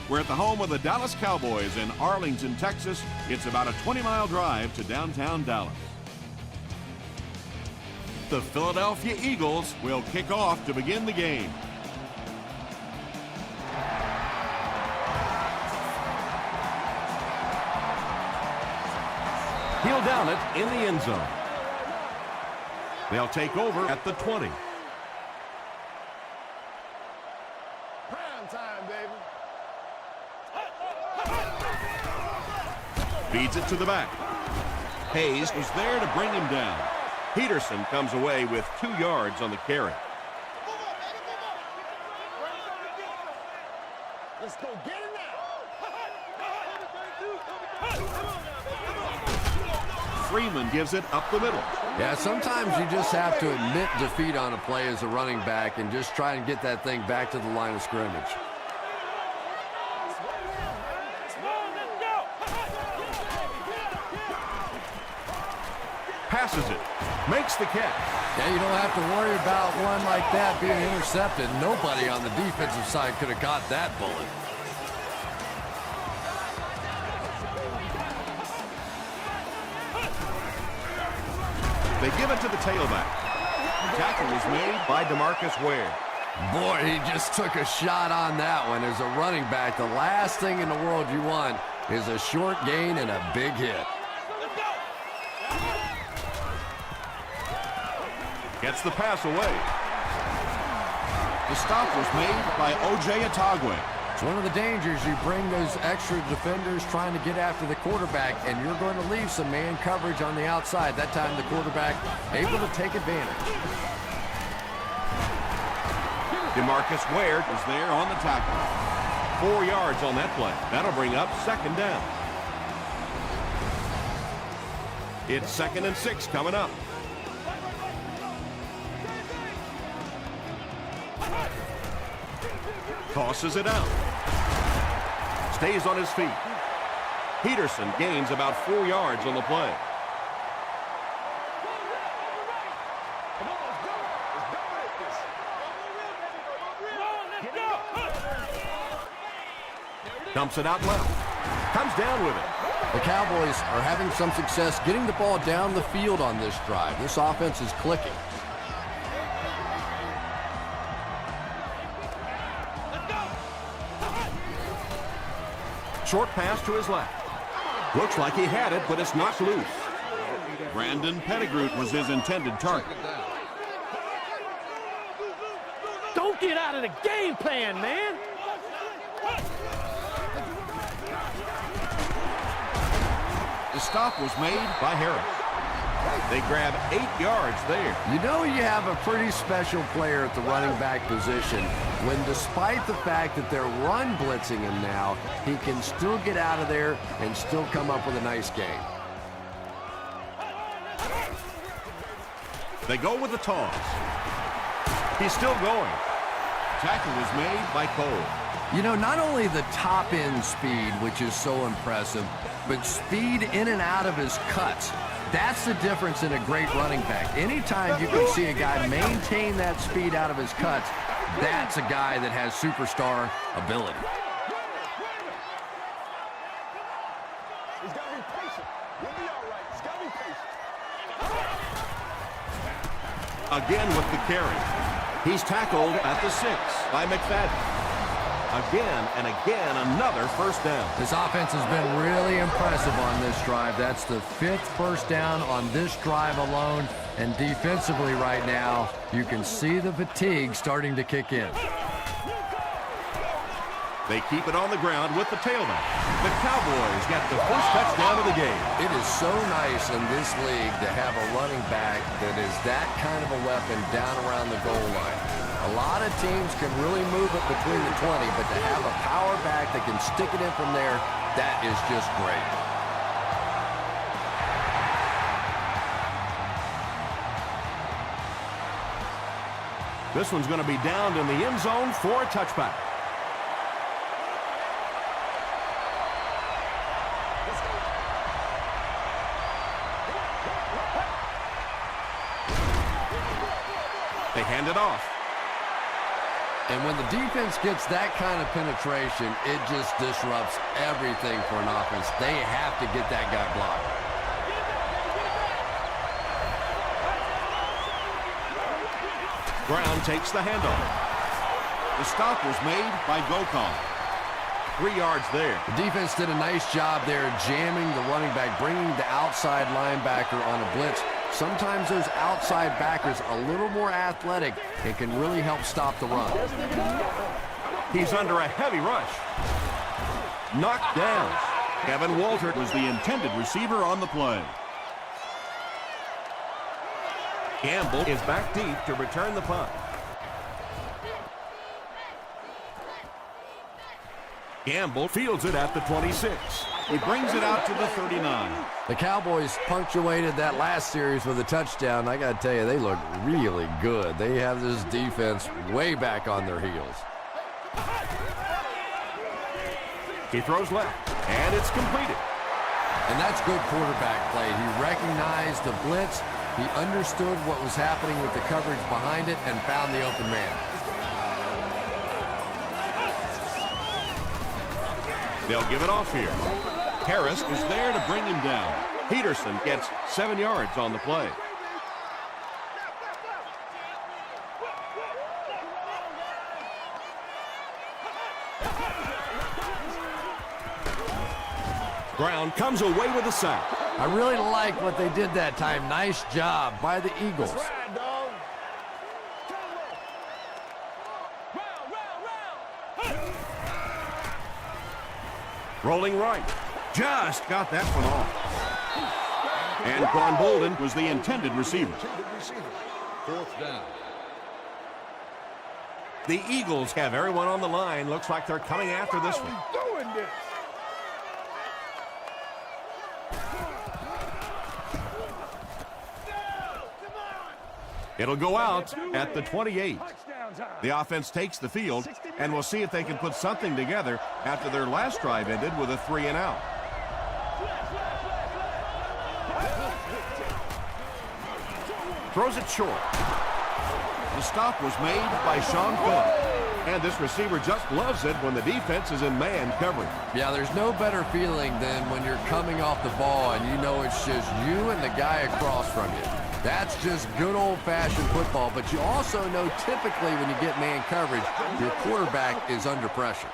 We're at the home of the Dallas Cowboys in Arlington, Texas. It's about a 20-mile drive to downtown Dallas. The Philadelphia Eagles will kick off to begin the game. He'll down it in the end zone. They'll take over at the 20. Prime time, baby. Feeds it to the back. Hayes was there to bring him down. Peterson comes away with 2 yards on the carry. Let's go get it now. Freeman gives it up the middle. Yeah, sometimes you just have to admit defeat on a play as a running back and just try and get that thing back to the line of scrimmage. Passes it. Makes the catch. Yeah, you don't have to worry about one like that being intercepted. Nobody on the defensive side could have caught that bullet. They give it to the tailback. Tackle is made by DeMarcus Ware. Boy, he just took a shot on that one. As a running back, the last thing in the world you want is a short gain and a big hit. Gets the pass away. The stop was made by O.J. Atagwe. It's one of the dangers. You bring those extra defenders trying to get after the quarterback, and you're going to leave some man coverage on the outside. That time the quarterback able to take advantage. DeMarcus Ware is there on the tackle. 4 yards on that play. That'll bring up second down. It's 2nd and 6 coming up. Tosses it out. Stays on his feet. Peterson gains about 4 yards on the play. Dumps it out left. Comes down with it. The Cowboys are having some success getting the ball down the field on this drive. This offense is clicking. Short pass to his left. Looks like he had it, but it's knocked loose. Brandon Pettigrew was his intended target. Don't get out of the game plan, man. The stop was made by Harris. They grab 8 yards there. You know you have a pretty special player at the running back position when, despite the fact that they're run blitzing him now, he can still get out of there and still come up with a nice gain. They go with the toss. He's still going. Tackle is made by Cole. You know, not only the top-end speed, which is so impressive, but speed in and out of his cuts. That's the difference in a great running back. Anytime you can see a guy maintain that speed out of his cuts, that's a guy that has superstar ability. He's got to be patient. He'll be all right. He's got to be patient. Again with the carry. He's tackled at the 6 by McFadden. Again and again, another first down. This offense has been really impressive on this drive. That's the 5th first down on this drive alone. And defensively right now, you can see the fatigue starting to kick in. They keep it on the ground with the tailback. The Cowboys get the first touchdown of the game. It is so nice in this league to have a running back that is that kind of a weapon down around the goal line. A lot of teams can really move it between the 20, but to have a power back that can stick it in from there, that is just great. This one's going to be downed in the end zone for a touchback. They hand it off. And when the defense gets that kind of penetration, it just disrupts everything for an offense. They have to get that guy blocked. Brown takes the handoff. The stop was made by Gokong. 3 yards there. The defense did a nice job there jamming the running back, bringing the outside linebacker on a blitz. Sometimes those outside backers a little more athletic and can really help stop the run. He's under a heavy rush. Knocked down. Kevin Walter was the intended receiver on the play. Gamble is back deep to return the punt. Gamble fields it at the 26. He brings it out to the 39. The Cowboys punctuated that last series with a touchdown. I got to tell you, they look really good. They have this defense way back on their heels. He throws left, and it's completed. And that's good quarterback play. He recognized the blitz. He understood what was happening with the coverage behind it and found the open man. They'll give it off here. Harris is there to bring him down. Peterson gets 7 yards on the play. Brown comes away with a sack. I really like what they did that time. Nice job by the Eagles. Rolling right. Just got that one off. And Quan Bolden was the intended receiver. 4th down. The Eagles have everyone on the line. Looks like they're coming after this one. Doing this. It'll go out at the 28. The offense takes the field, and we'll see if they can put something together after their last drive ended with a 3-and-out. Throws it short. The stop was made by Sean Phillips. And this receiver just loves it when the defense is in man coverage. Yeah, there's no better feeling than when you're coming off the ball and you know it's just you and the guy across from you. That's just good old-fashioned football, but you also know typically when you get man coverage, your quarterback is under pressure.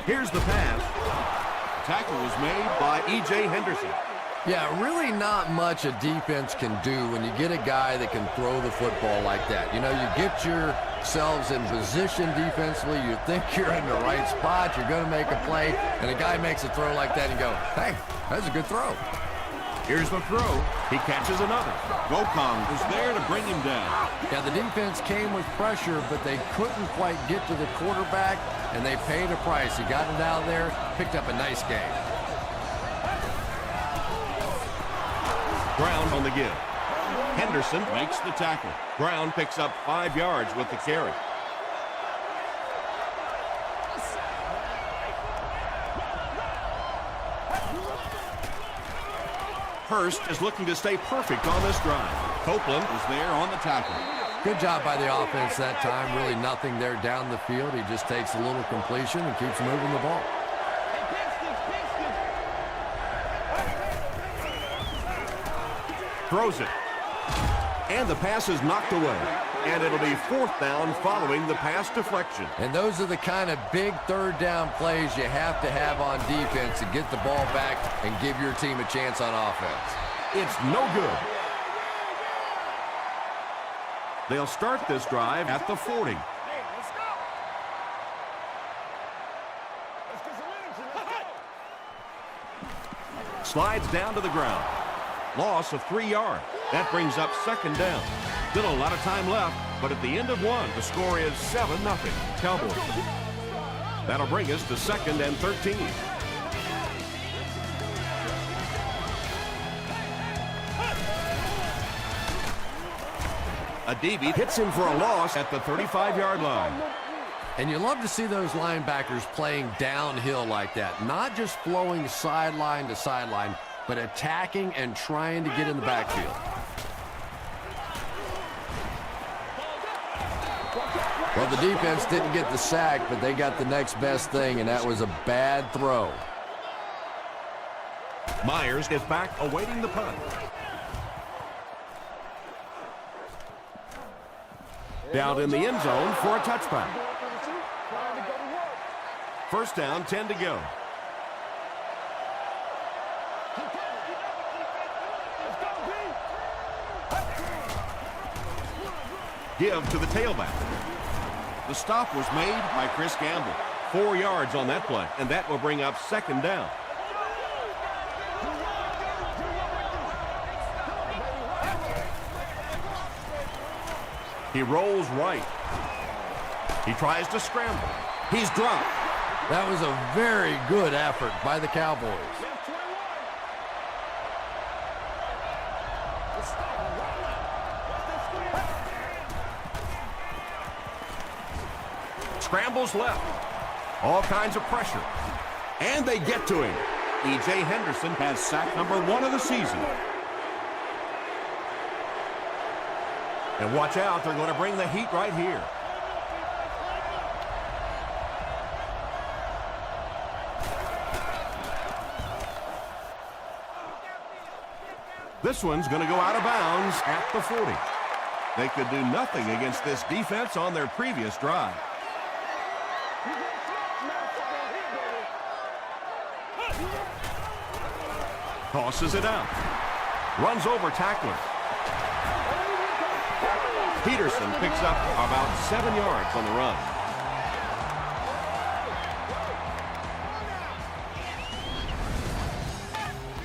Here's the pass. Tackle was made by E.J. Henderson. Yeah, really not much a defense can do when you get a guy that can throw the football like that. You know, you get yourselves in position defensively, you think you're in the right spot, you're going to make a play, and a guy makes a throw like that and you go, hey, that's a good throw. Here's the throw. He catches another. Gokong was there to bring him down. Yeah, the defense came with pressure, but they couldn't quite get to the quarterback, and they paid a price. He got it out there, picked up a nice game. Brown on the give. Henderson makes the tackle. Brown picks up 5 yards with the carry. Hurst is looking to stay perfect on this drive. Copeland is there on the tackle. Good job by the offense that time. Really nothing there down the field. He just takes a little completion and keeps moving the ball. Throws it. And the pass is knocked away. And it'll be 4th down following the pass deflection. And those are the kind of big third down plays you have to have on defense to get the ball back and give your team a chance on offense. It's no good. They'll start this drive at the 40. Slides down to the ground. Loss of 3 yards. That brings up 2nd down. Still a lot of time left, but at the end of one, the score is 7-0 Cowboys. That'll bring us to 2nd and 13. Adibi hits him for a loss at the 35-yard line. And you love to see those linebackers playing downhill like that, not just flowing sideline to sideline, but attacking and trying to get in the backfield. Well, the defense didn't get the sack, but they got the next best thing, and that was a bad throw. Myers is back awaiting the punt. Down in the end zone for a touchback. First down, 10 to go. Give to the tailback. The stop was made by Chris Gamble. 4 yards on that play, and that will bring up second down. He rolls right. He tries to scramble. He's dropped. That was a very good effort by the Cowboys. Scrambles left. All kinds of pressure. And they get to him. E.J. Henderson has sack number 1 of the season. And watch out, they're going to bring the heat right here. This one's going to go out of bounds at the 40. They could do nothing against this defense on their previous drive. Tosses it out. Runs over tackler. Peterson picks up about 7 yards on the run.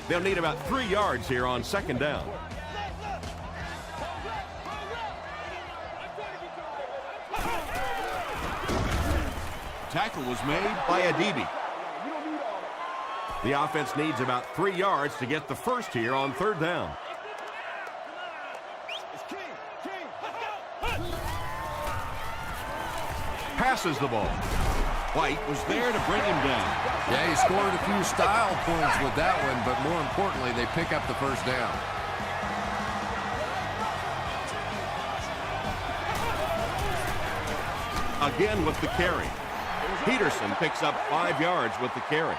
They'll need about 3 yards here on second down. Tackle was made by Adibi. The offense needs about 3 yards to get the first here on third down. Passes the ball. White was there to bring him down. Yeah, he scored a few style points with that one, but more importantly, they pick up the first down. Again with the carry. Peterson picks up 5 yards with the carry.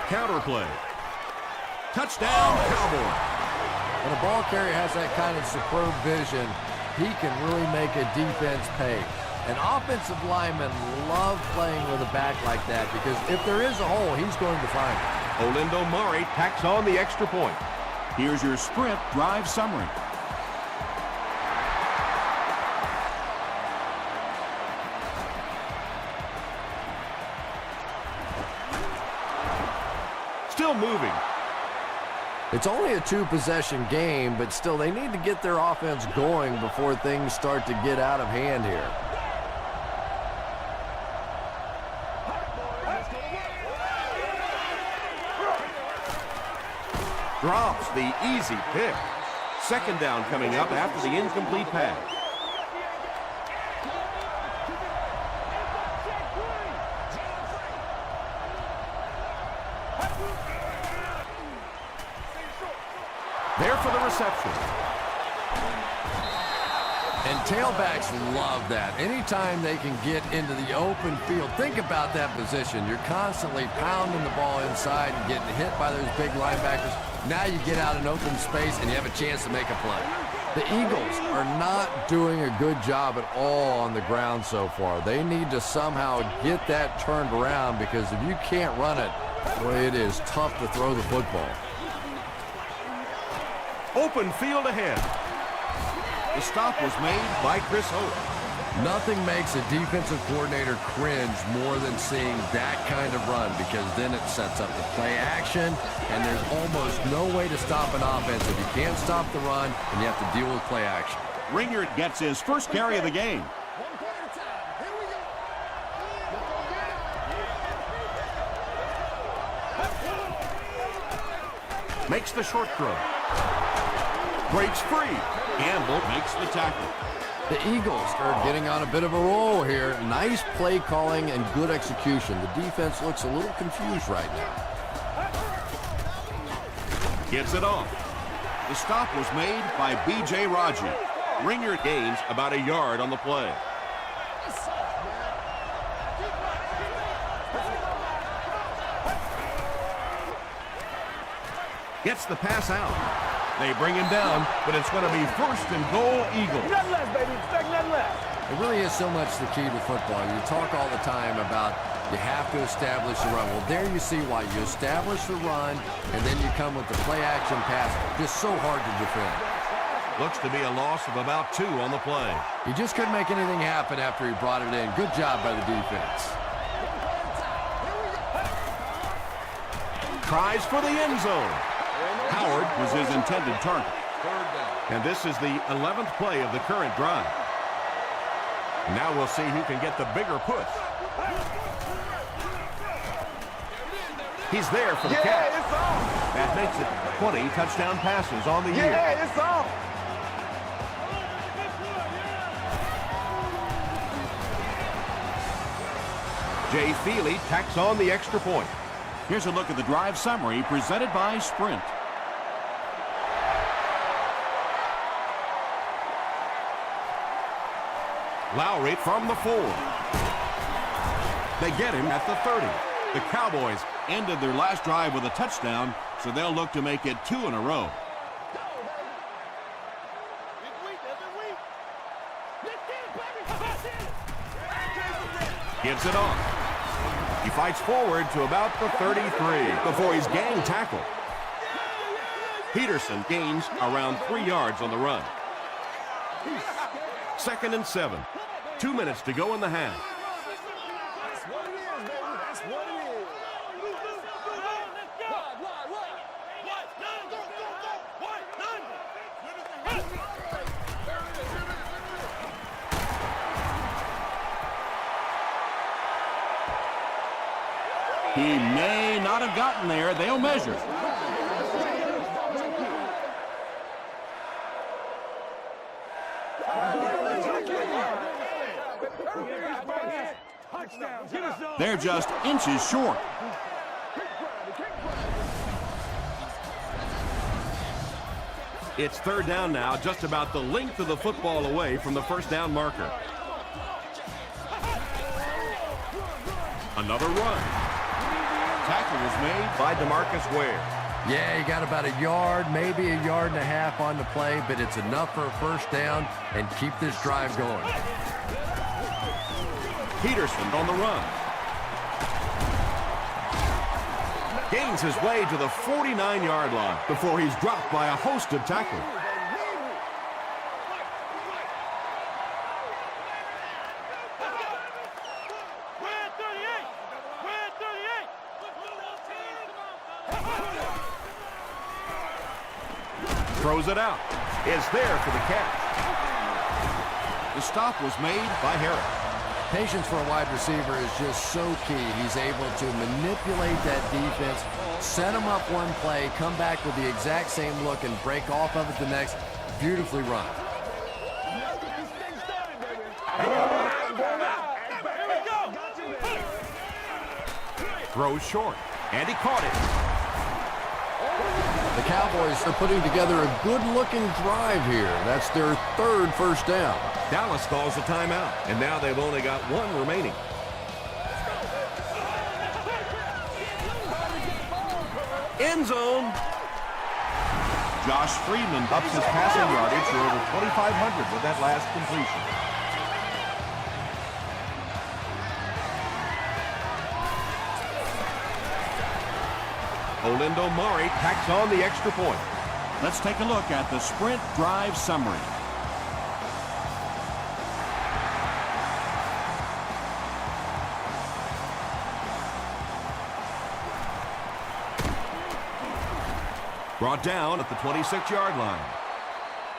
Counter play. Touchdown, Cowboys. When a ball carrier has that kind of superb vision, he can really make a defense pay. And offensive linemen love playing with a back like that because if there is a hole, he's going to find it. Olindo Murray tacks on the extra point. Here's your sprint drive summary. Still moving. It's only a 2-possession game, but still they need to get their offense going before things start to get out of hand here. Drops the easy pick. Second down coming up after the incomplete pass. There for the reception. And tailbacks love that. Anytime they can get into the open field, think about that position. You're constantly pounding the ball inside and getting hit by those big linebackers. Now you get out in open space and you have a chance to make a play. The Eagles are not doing a good job at all on the ground so far. They need to somehow get that turned around because if you can't run it, boy, it is tough to throw the football. Open field ahead. The stop was made by Chris Hope. Nothing makes a defensive coordinator cringe more than seeing that kind of run because then it sets up the play action, and there's almost no way to stop an offense if you can't stop the run and you have to deal with play action. Ringert gets his first carry of the game. Makes the short throw. Breaks free. Campbell makes the tackle. The Eagles are getting on a bit of a roll here. Nice play calling and good execution. The defense looks a little confused right now. Gets it off. The stop was made by B.J. Raji. Ringer gains about a yard on the play. Gets the pass out. They bring him down, but it's going to be 1st and goal, Eagles. Nothing less, baby. Expect nothing less. It really is so much the key to football. You talk all the time about you have to establish the run. Well, there you see why. You establish the run, and then you come with the play-action pass. Just so hard to defend. Looks to be a loss of about 2 on the play. He just couldn't make anything happen after he brought it in. Good job by the defense. Tries for the end zone. Howard was his intended target. And this is the 11th play of the current drive. Now we'll see who can get the bigger push. He's there for the catch. It's on. That makes it 20 touchdown passes on the year. Yeah, it's on. Jay Feely tacks on the extra point. Here's a look at the drive summary presented by Sprint. Lowry from the 4. They get him at the 30. The Cowboys ended their last drive with a touchdown, so they'll look to make it 2 in a row. Gives it off. He fights forward to about the 33 before he's gang tackled. Peterson gains around 3 yards on the run. 2nd and 7. 2 minutes to go in the half. That's what it is, baby. That's what it is. He may not have gotten there. They'll measure. They're just inches short. It's 3rd down now, just about the length of the football away from the 1st down marker. Another run. Tackle was made by DeMarcus Ware. Yeah, he got about a yard, maybe a yard and a half on the play, but it's enough for a 1st down and keep this drive going. Peterson on the run. Gains his way to the 49-yard line before he's dropped by a host of tacklers. Throws it out. Is there for the catch. The stop was made by Harris. Patience for a wide receiver is just so key. He's able to manipulate that defense, set them up one play, come back with the exact same look, and break off of it the next. Beautifully run. Throws short, and he caught it. The Cowboys are putting together a good-looking drive here. That's their 3rd 1st down. Dallas calls a timeout, and now they've only got 1 remaining. End zone. Josh Freeman ups his passing yardage to over 2,500 with that last completion. Olindo Mari tacks on the extra point. Let's take a look at the Sprint drive summary. Brought down at the 26-yard line.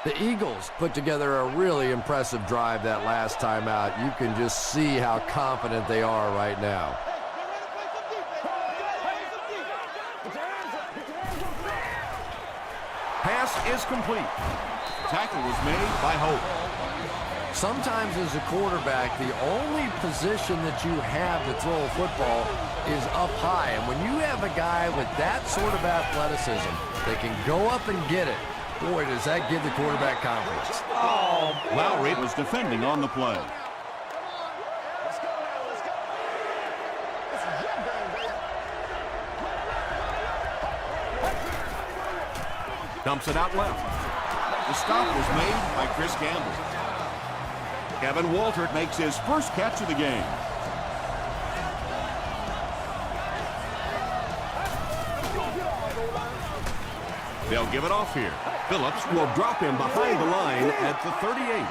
The Eagles put together a really impressive drive that last time out. You can just see how confident they are right now. is complete. Tackle was made by Hope. Sometimes as a quarterback, the only position that you have to throw a football is up high. And when you have a guy with that sort of athleticism that can go up and get it, boy, does that give the quarterback confidence. Lowry was defending on the play. Let's go now. Let's go. This is your game, baby. Dumps it out left. The stop was made by Chris Campbell. Kevin Waltert makes his first catch of the game. They'll give it off here. Phillips will drop him behind the line at the 38.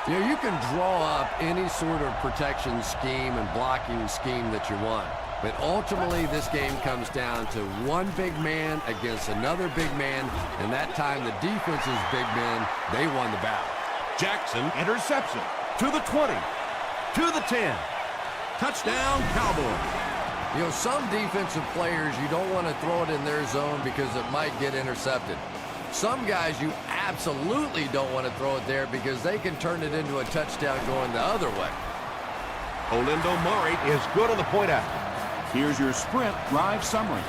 You know, you can draw up any sort of protection scheme and blocking scheme that you want. But ultimately, this game comes down to one big man against another big man. And that time, the defense's big men, they won the battle. Jackson intercepts it to the 20, to the 10. Touchdown, Cowboys. You know, some defensive players, you don't want to throw it in their zone because it might get intercepted. Some guys, you absolutely don't want to throw it there because they can turn it into a touchdown going the other way. Olindo Murray is good on the point after. Here's your sprint drive summary.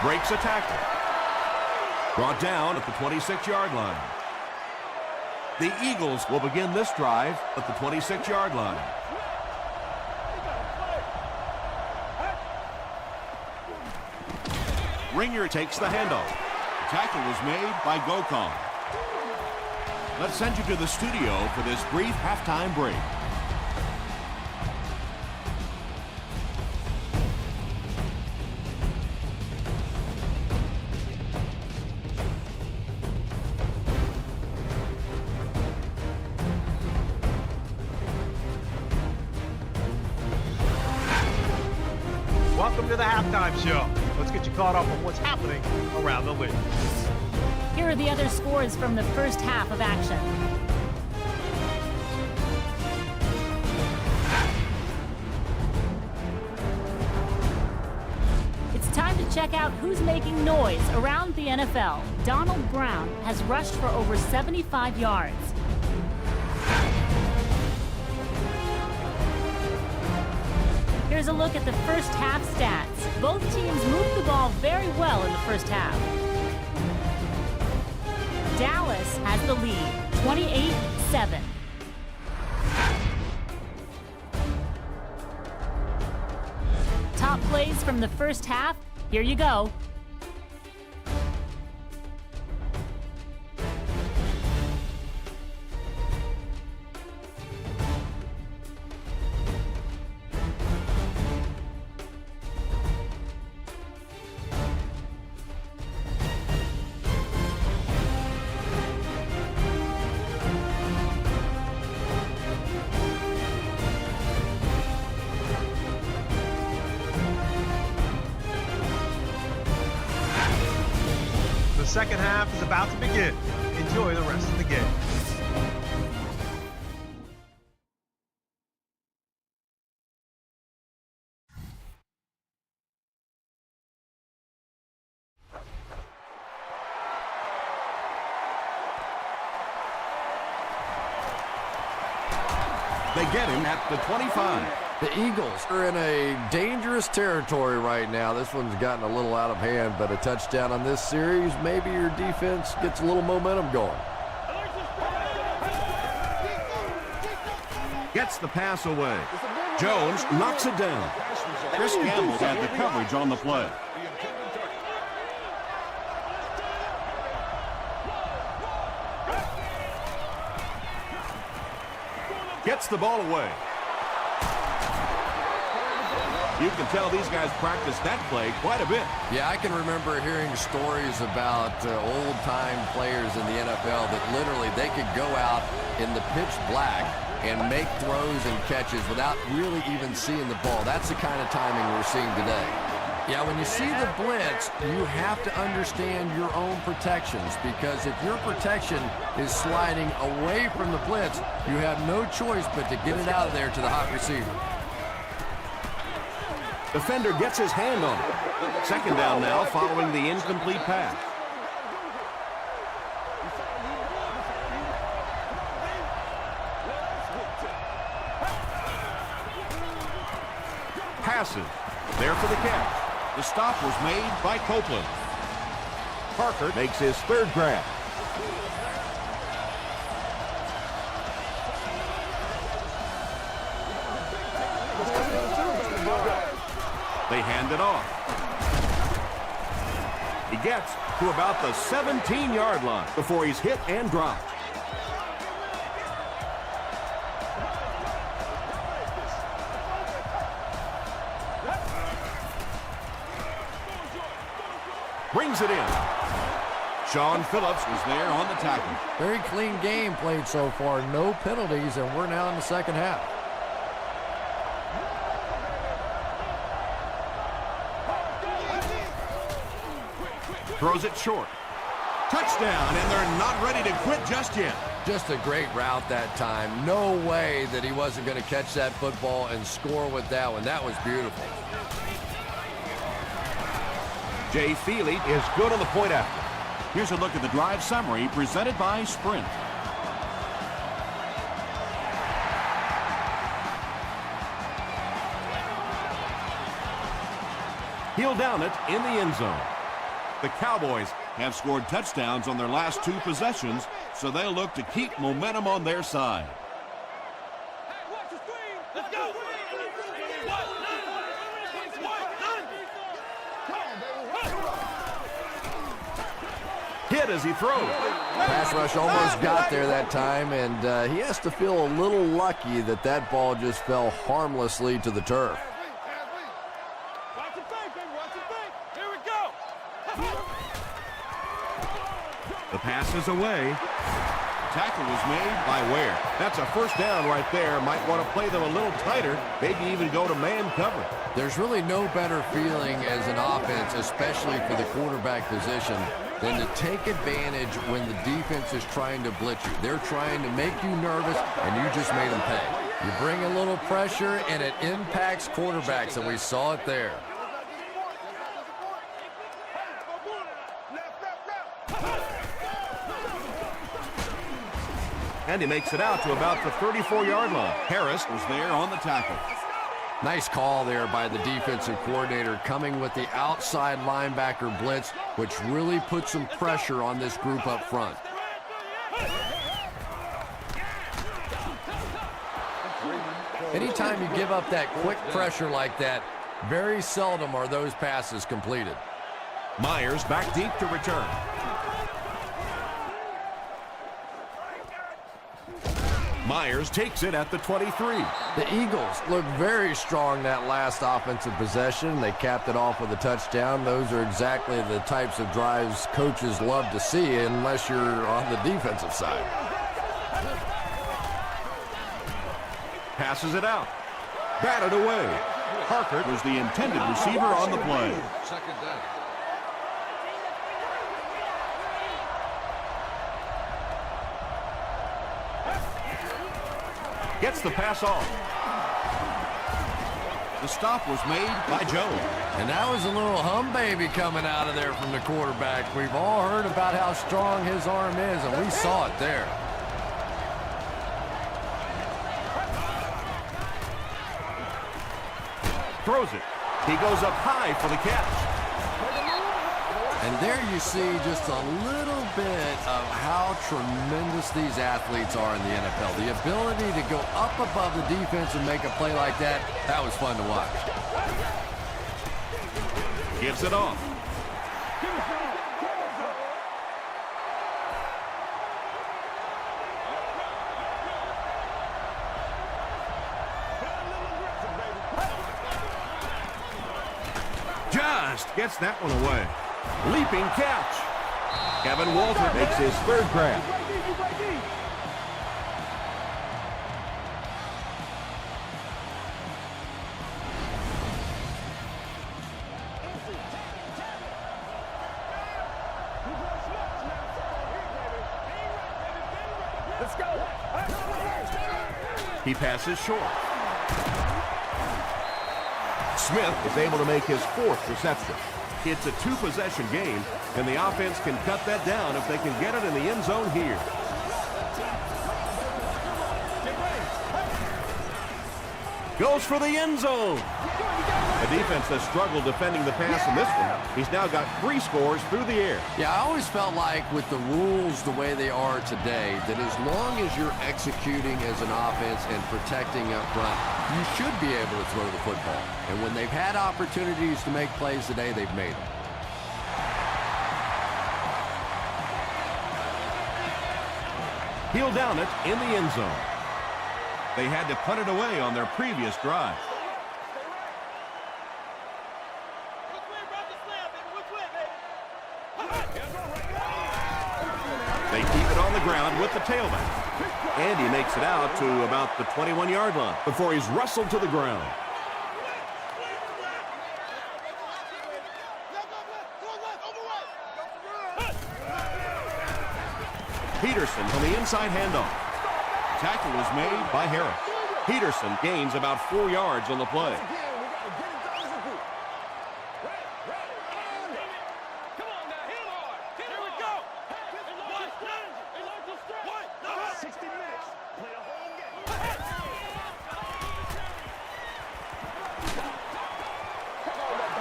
Breaks a tackle. Brought down at the 26-yard line. The Eagles will begin this drive at the 26-yard line. Ringer takes the handoff. The tackle was made by Gokong. Let's send you to the studio for this brief halftime break. Welcome to the halftime show. Let's get you caught up on what's happening around the league. Here are the other scores from the first half of action. It's time to check out who's making noise around the NFL. Donald Brown has rushed for over 75 yards. Here's a look at the first half stats. Both teams moved the ball very well in the first half. Dallas has the lead, 28-7. Top plays from the first half, here you go. The second half is about to begin. Enjoy the rest of the game. They get him at the 25. The Eagles are in a dangerous territory right now. This one's gotten a little out of hand, but a touchdown on this series, maybe your defense gets a little momentum going. Gets the pass away. Jones knocks it down. Chris Campbell had the coverage on the play. Gets the ball away. You can tell these guys practice that play quite a bit. Yeah, I can remember hearing stories about old-time players in the NFL that literally they could go out in the pitch black and make throws and catches without really even seeing the ball. That's the kind of timing we're seeing today. Yeah, when you see the blitz, you have to understand your own protections, because if your protection is sliding away from the blitz, you have no choice but to get it out of there to the hot receiver. Defender gets his hand on it. Second down now following the incomplete pass. Passes. There for the catch. The stop was made by Copeland. Parker makes his third grab. They hand it off. He gets to about the 17-yard line before he's hit and dropped. Brings it in. Sean Phillips was there on the tackle. Very clean game played so far. No penalties, and we're now in the second half. Throws it short. Touchdown, and they're not ready to quit just yet. Just a great route that time. No way that he wasn't going to catch that football and score with that one. That was beautiful. Jay Feely is good on the point after. Here's a look at the drive summary presented by Sprint. He'll down it in the end zone. The Cowboys have scored touchdowns on their last two possessions, so they'll look to keep momentum on their side. Let's go. Hit as he throws. Pass rush almost got there that time, and he has to feel a little lucky that that ball just fell harmlessly to the turf. Watch your face, baby. Watch your face. Here we go. The pass is away. Tackle was made by Ware. That's a first down right there. Might want to play them a little tighter, maybe even go to man cover. There's really no better feeling as an offense, especially for the quarterback position, than to take advantage when the defense is trying to blitz you. They're trying to make you nervous, and you just made them pay. You bring a little pressure, and it impacts quarterbacks, and we saw it there. And he makes it out to about the 34-yard line. Harris was there on the tackle. Nice call there by the defensive coordinator, coming with the outside linebacker blitz, which really put some pressure on this group up front. Anytime you give up that quick pressure like that, very seldom are those passes completed. Myers back deep to return. Myers takes it at the 23. The Eagles looked very strong that last offensive possession. They capped it off with a touchdown. Those are exactly the types of drives coaches love to see, unless you're on the defensive side. Passes it out. Batted away. Parker was the intended receiver on the play. Second down. Gets the pass off. The stop was made by Jones. And that was a little hum baby coming out of there from the quarterback. We've all heard about how strong his arm is, and we saw it there. Throws it. He goes up high for the catch. And there you see just a little bit of how tremendous these athletes are in the NFL. The ability to go up above the defense and make a play like that, that was fun to watch. Gives it off. Just gets that one away. Leaping catch. Kevin Walter makes his third grab. Let's go. He passes short. Smith is able to make his 4th reception. It's a 2-possession game, and the offense can cut that down if they can get it in the end zone here. Goes for the end zone. The defense has struggled defending the pass in this one. He's now got 3 scores through the air. Yeah, I always felt like with the rules the way they are today, that as long as you're executing as an offense and protecting up front, you should be able to throw the football. And when they've had opportunities to make plays today, they've made them. He'll down it in the end zone. They had to punt it away on their previous drive. They keep it on the ground with the tailback. And he makes it out to about the 21-yard line before he's wrestled to the ground. Peterson on the inside handoff. Tackle was made by Harris. Peterson gains about 4 yards on the play.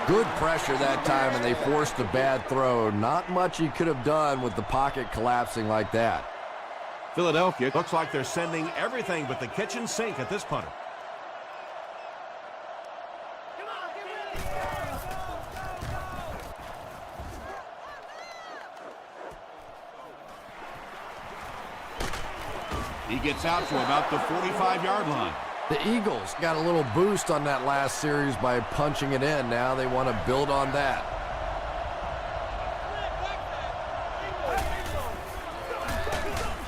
Good pressure that time, and they forced a bad throw. Not much he could have done with the pocket collapsing like that. Philadelphia looks like they're sending everything but the kitchen sink at this punter. He gets out to about the 45-yard line. The Eagles got a little boost on that last series by punching it in. Now they want to build on that.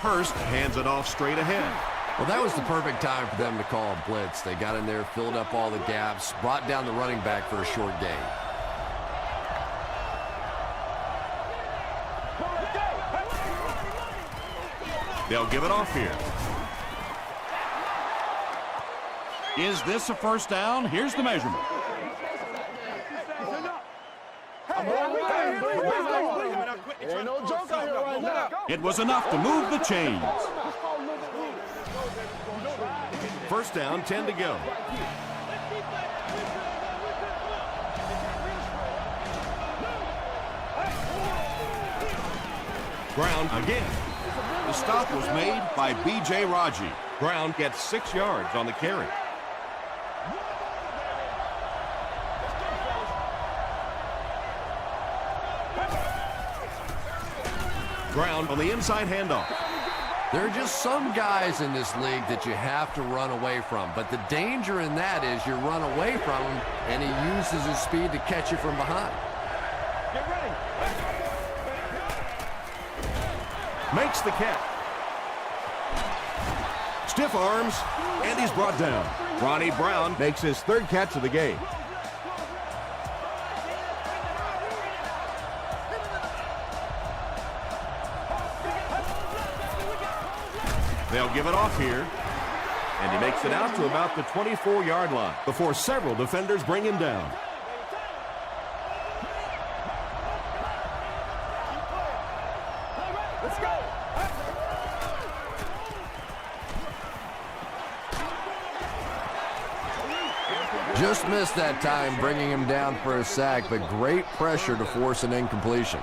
Hurst hands it off straight ahead. Well, that was the perfect time for them to call a blitz. They got in there, filled up all the gaps, brought down the running back for a short gain. They'll give it off here. Is this a first down? Here's the measurement. It was enough to move the chains. First down, 10 to go. Brown again. The stop was made by B.J. Raji. Brown gets 6 yards on the carry. Brown on the inside handoff. There are just some guys in this league that you have to run away from. But the danger in that is you run away from him, and he uses his speed to catch you from behind. Makes the catch. Stiff arms, and he's brought down. Ronnie Brown makes his 3rd catch of the game. They'll give it off here. And he makes it out to about the 24-yard line before several defenders bring him down. Let's go. Just missed that time, bringing him down for a sack, but great pressure to force an incompletion.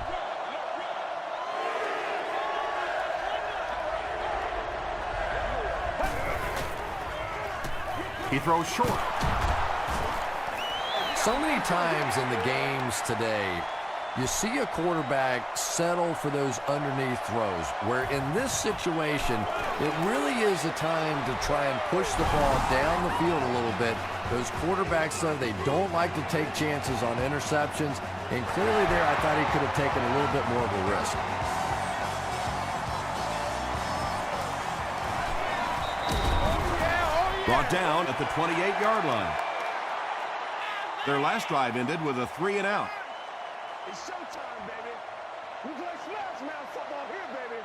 He throws short. So many times in the games today, you see a quarterback settle for those underneath throws, where in this situation, it really is a time to try and push the ball down the field a little bit. Those quarterbacks, though, they don't like to take chances on interceptions, and clearly there I thought he could have taken a little bit more of a risk. Brought down at the 28-yard line. Their last drive ended with a 3-and-out. It's showtime, baby. We play smash mouth football here, baby.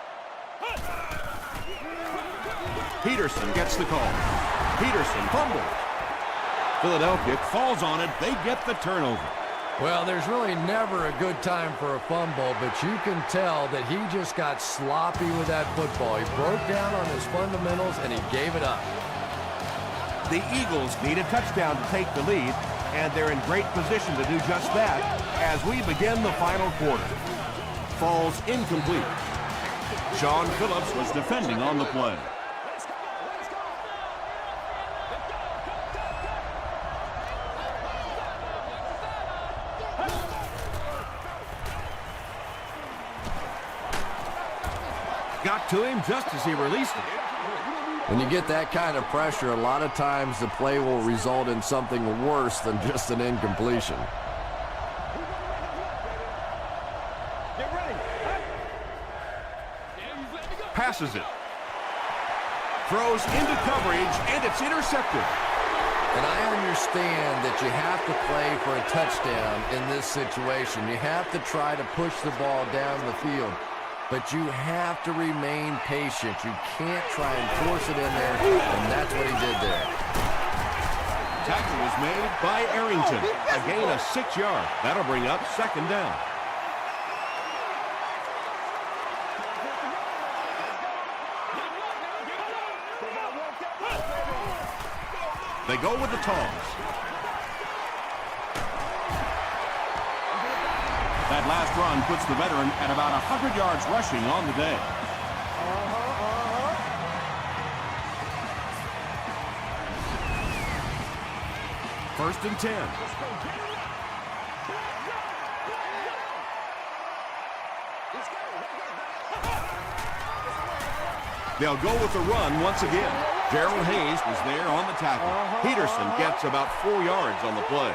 Peterson gets the call. Peterson fumbles. Philadelphia falls on it. They get the turnover. Well, there's really never a good time for a fumble, but you can tell that he just got sloppy with that football. He broke down on his fundamentals, and he gave it up. The Eagles need a touchdown to take the lead, and they're in great position to do just that as we begin the final quarter. Falls incomplete. Sean Phillips was defending on the play. Got to him just as he released it. When you get that kind of pressure, a lot of times the play will result in something worse than just an incompletion. Passes it. Throws into coverage, and it's intercepted. And I understand that you have to play for a touchdown in this situation. You have to try to push the ball down the field. But you have to remain patient. You can't try and force it in there, and that's what he did there. Tackle was made by Arrington. A gain of 6 yards. That'll bring up second down. They go with the toss. That last run puts the veteran at about 100 yards rushing on the day. First and 10. They'll go with the run once again. Gerald Hayes was there on the tackle. Peterson gets about 4 yards on the play.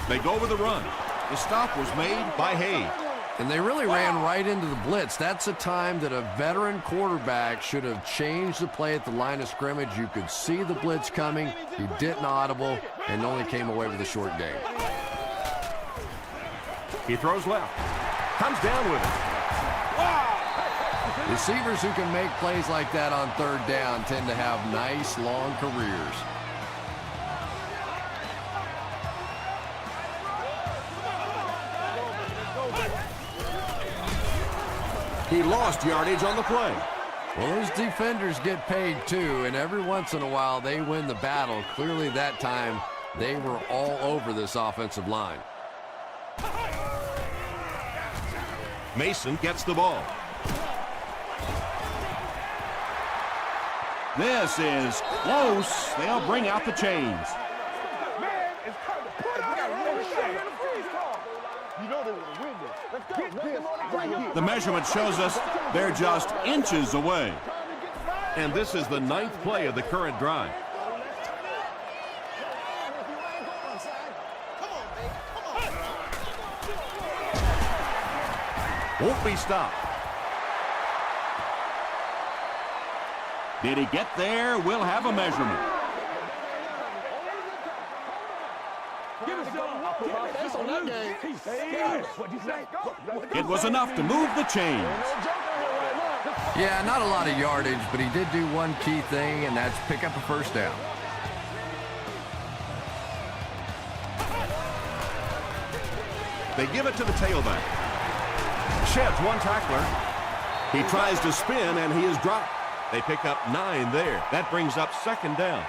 They go with the run. The stop was made by Hayes. And they really ran right into the blitz. That's a time that a veteran quarterback should have changed the play at the line of scrimmage. You could see the blitz coming. He didn't audible and only came away with a short gain. He throws left. Comes down with it. Receivers who can make plays like that on third down tend to have nice, long careers. He lost yardage on the play. Well, those defenders get paid too, and every once in a while they win the battle. Clearly that time they were all over this offensive line. Mason gets the ball. This is close. They'll bring out the chains. The measurement shows us they're just inches away. And this is the 9th play of the current drive. Won't be stopped. Did he get there? We'll have a measurement. It was enough to move the chains. Yeah, not a lot of yardage, but he did do one key thing, and that's pick up a first down. They give it to the tailback. Sheds one tackler. He tries to spin, and he is dropped. They pick up 9 there. That brings up second down.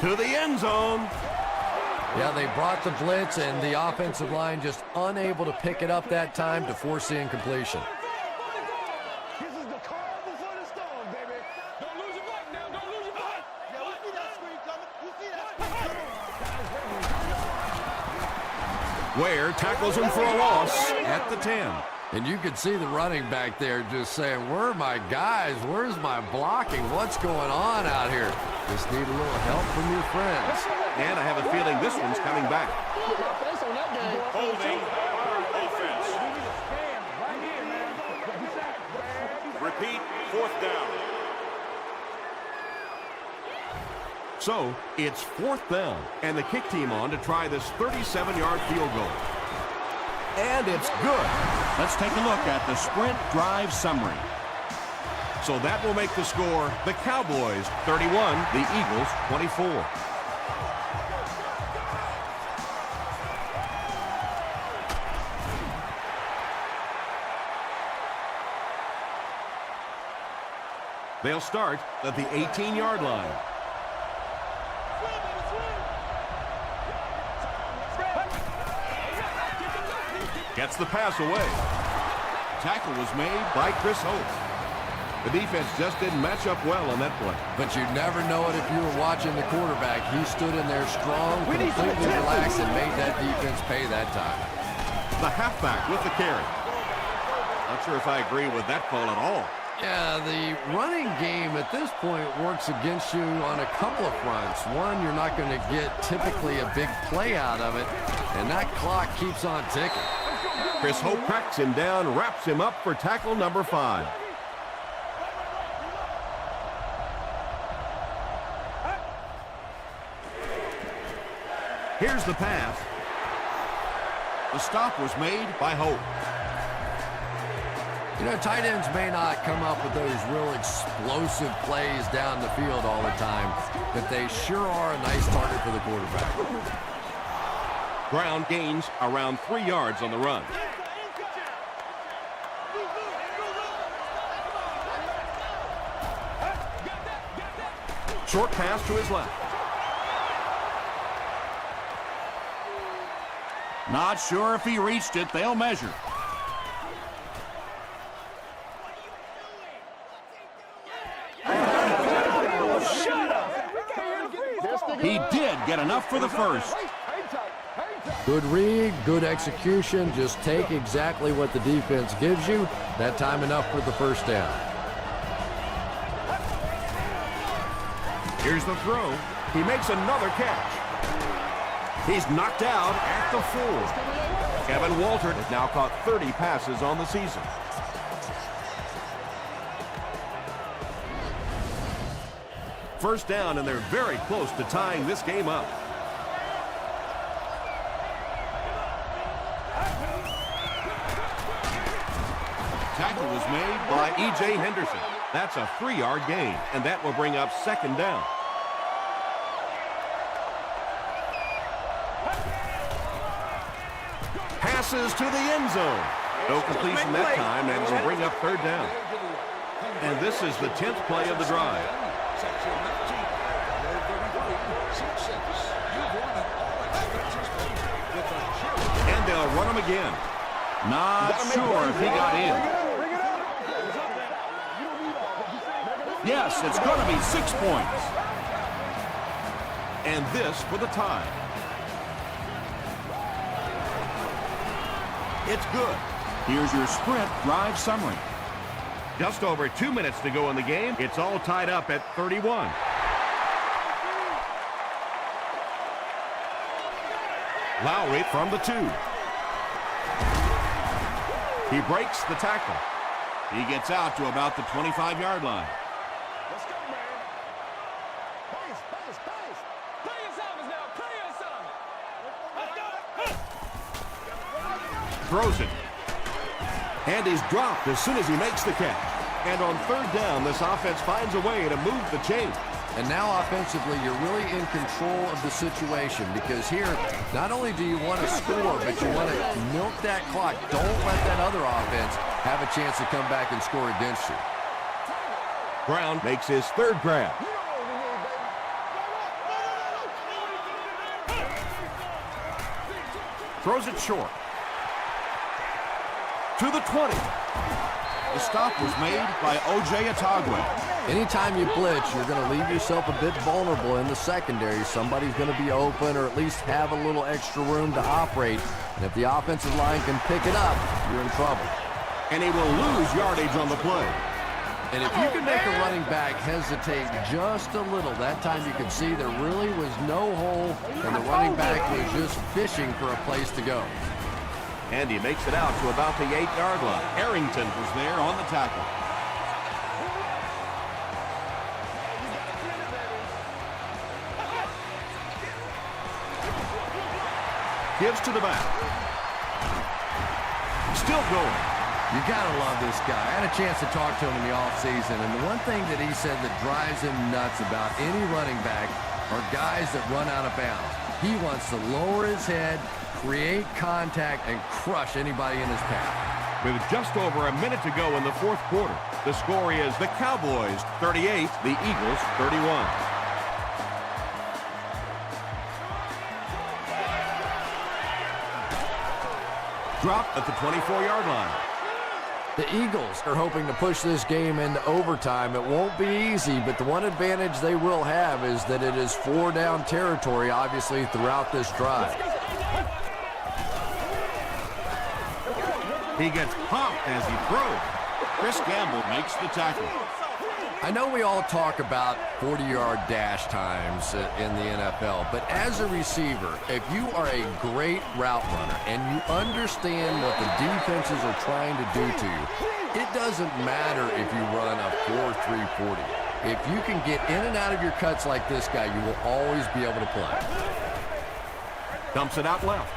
To the end zone. Yeah, they brought the blitz, and the offensive line just unable to pick it up that time to force the incompletion. This is the calm before the storm, baby. Don't lose your butt now. Don't lose your butt. Yeah, we see that screen coming. We see that screen coming. Ware tackles him for a loss at the 10. And you could see the running back there just saying, where are my guys? Where's my blocking? What's going on out here? Just need a little help from your friends. And I have a feeling this one's coming back. Holding offense. repeat, 4th down. So, it's 4th down, and the kick team on to try this 37-yard field goal. And it's good. Let's take a look at the sprint drive summary. So that will make the score the Cowboys 31, the Eagles 24. They'll start at the 18-yard line. Gets the pass away. Tackle was made by Chris Hope. The defense just didn't match up well on that play. But you never know it if you were watching the quarterback. He stood in there strong, completely relaxed, and made that defense pay that time. The halfback with the carry. Not sure if I agree with that call at all. Yeah, the running game at this point works against you on a couple of fronts. One, you're not going to get typically a big play out of it, and that clock keeps on ticking. Chris Hope cracks him down, wraps him up for tackle number 5. Here's the pass. The stop was made by Hope. You know, tight ends may not come up with those real explosive plays down the field all the time, but they sure are a nice target for the quarterback. Brown gains around 3 yards on the run. Short pass to his left. Not sure if he reached it. They'll measure. He did get enough for the first. Good read, good execution. Just take exactly what the defense gives you. That time enough for the first down. Here's the throw. He makes another catch. He's knocked out at the 4. Kevin Walter has now caught 30 passes on the season. First down, and they're very close to tying this game up. Tackle was made by E.J. Henderson. That's a 3-yard gain, and that will bring up 2nd down. Passes to the end zone. No completion that time, and will bring up 3rd down. And this is the 10th play of the drive. And they'll run him again. Not sure if he got in. Yes, it's going to be 6 points. And this for the tie. It's good. Here's your sprint drive summary. Just over 2 minutes to go in the game. It's all tied up at 31. Lowry from the 2. He breaks the tackle. He gets out to about the 25-yard line. Let's go, man. Pace. Play your assignments now. Play your assignment. Let's go. Throws it. And he's dropped as soon as he makes the catch. And on 3rd down, this offense finds a way to move the chain. And now offensively, you're really in control of the situation, because here, not only do you want to score, but you want to milk that clock. Don't let that other offense have a chance to come back and score against you. Brown makes his 3rd grab. Throws it short. To the 20. The stop was made by O.J. Atagwe. Anytime you blitz, you're going to leave yourself a bit vulnerable in the secondary. Somebody's going to be open or at least have a little extra room to operate. And if the offensive line can pick it up, you're in trouble. And he will lose yardage on the play. And if you can make a running back hesitate just a little, that time you can see there really was no hole, and the running back was just fishing for a place to go. And he makes it out to about the 8-yard line. Arrington was there on the tackle. Gives to the back. Still going. You got to love this guy. I had a chance to talk to him in the offseason, and the one thing that he said that drives him nuts about any running back are guys that run out of bounds. He wants to lower his head, create contact, and crush anybody in his path. With just over a minute to go in the fourth quarter, the score is the Cowboys 38, the Eagles 31. Dropped at the 24-yard line. The Eagles are hoping to push this game into overtime. It won't be easy, but the one advantage they will have is that it is 4-down territory, obviously, throughout this drive. He gets pumped as he throws. Chris Gamble makes the tackle. I know we all talk about 40-yard dash times in the NFL, but as a receiver, if you are a great route runner and you understand what the defenses are trying to do to you, it doesn't matter if you run a 4.3 40. If you can get in and out of your cuts like this guy, you will always be able to play. Dumps it out left.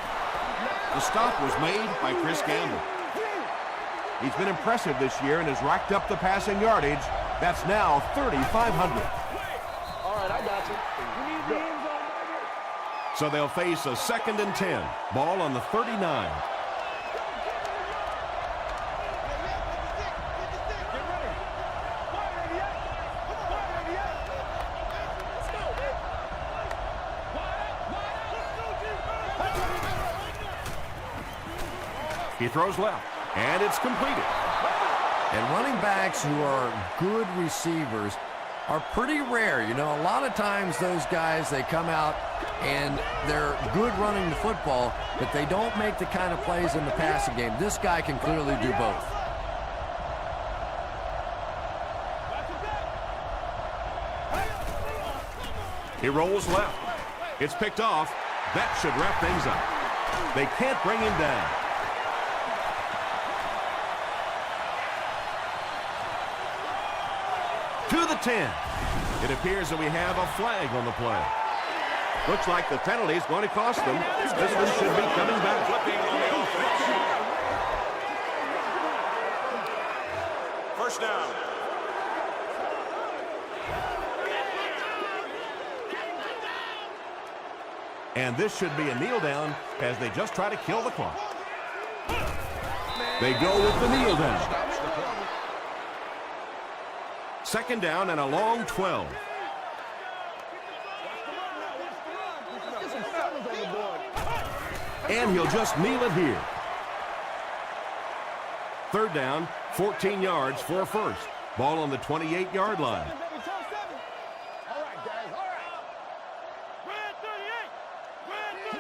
The stop was made by Chris Gamble. He's been impressive this year and has racked up the passing yardage. That's now 3,500. All right, I got you. You need the end zone, baby. So they'll face a 2nd and 10. Ball on the 39. Get ready. Quiet, idiot. Come on, quiet, idiot. Let's go. Quiet. He throws left, and it's completed. And running backs who are good receivers are pretty rare. You know, a lot of times those guys, they come out and they're good running the football, but they don't make the kind of plays in the passing game. This guy can clearly do both. He rolls left. It's picked off. That should wrap things up. They can't bring him down. To the 10. It appears that we have a flag on the play. Looks like the penalty is going to cost them. This one should be coming back. Flipping on the offense. First down. And this should be a kneel down as they just try to kill the clock. They go with the kneel down. 2nd down and a long 12. And he'll just kneel it here. 3rd down, 14 yards for a first. Ball on the 28-yard line. All right, guys, all right. Red 38. Red 38.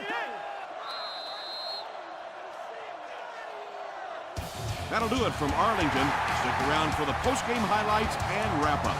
That'll do it from Arlington. Stick around for the post-game highlights and wrap-up.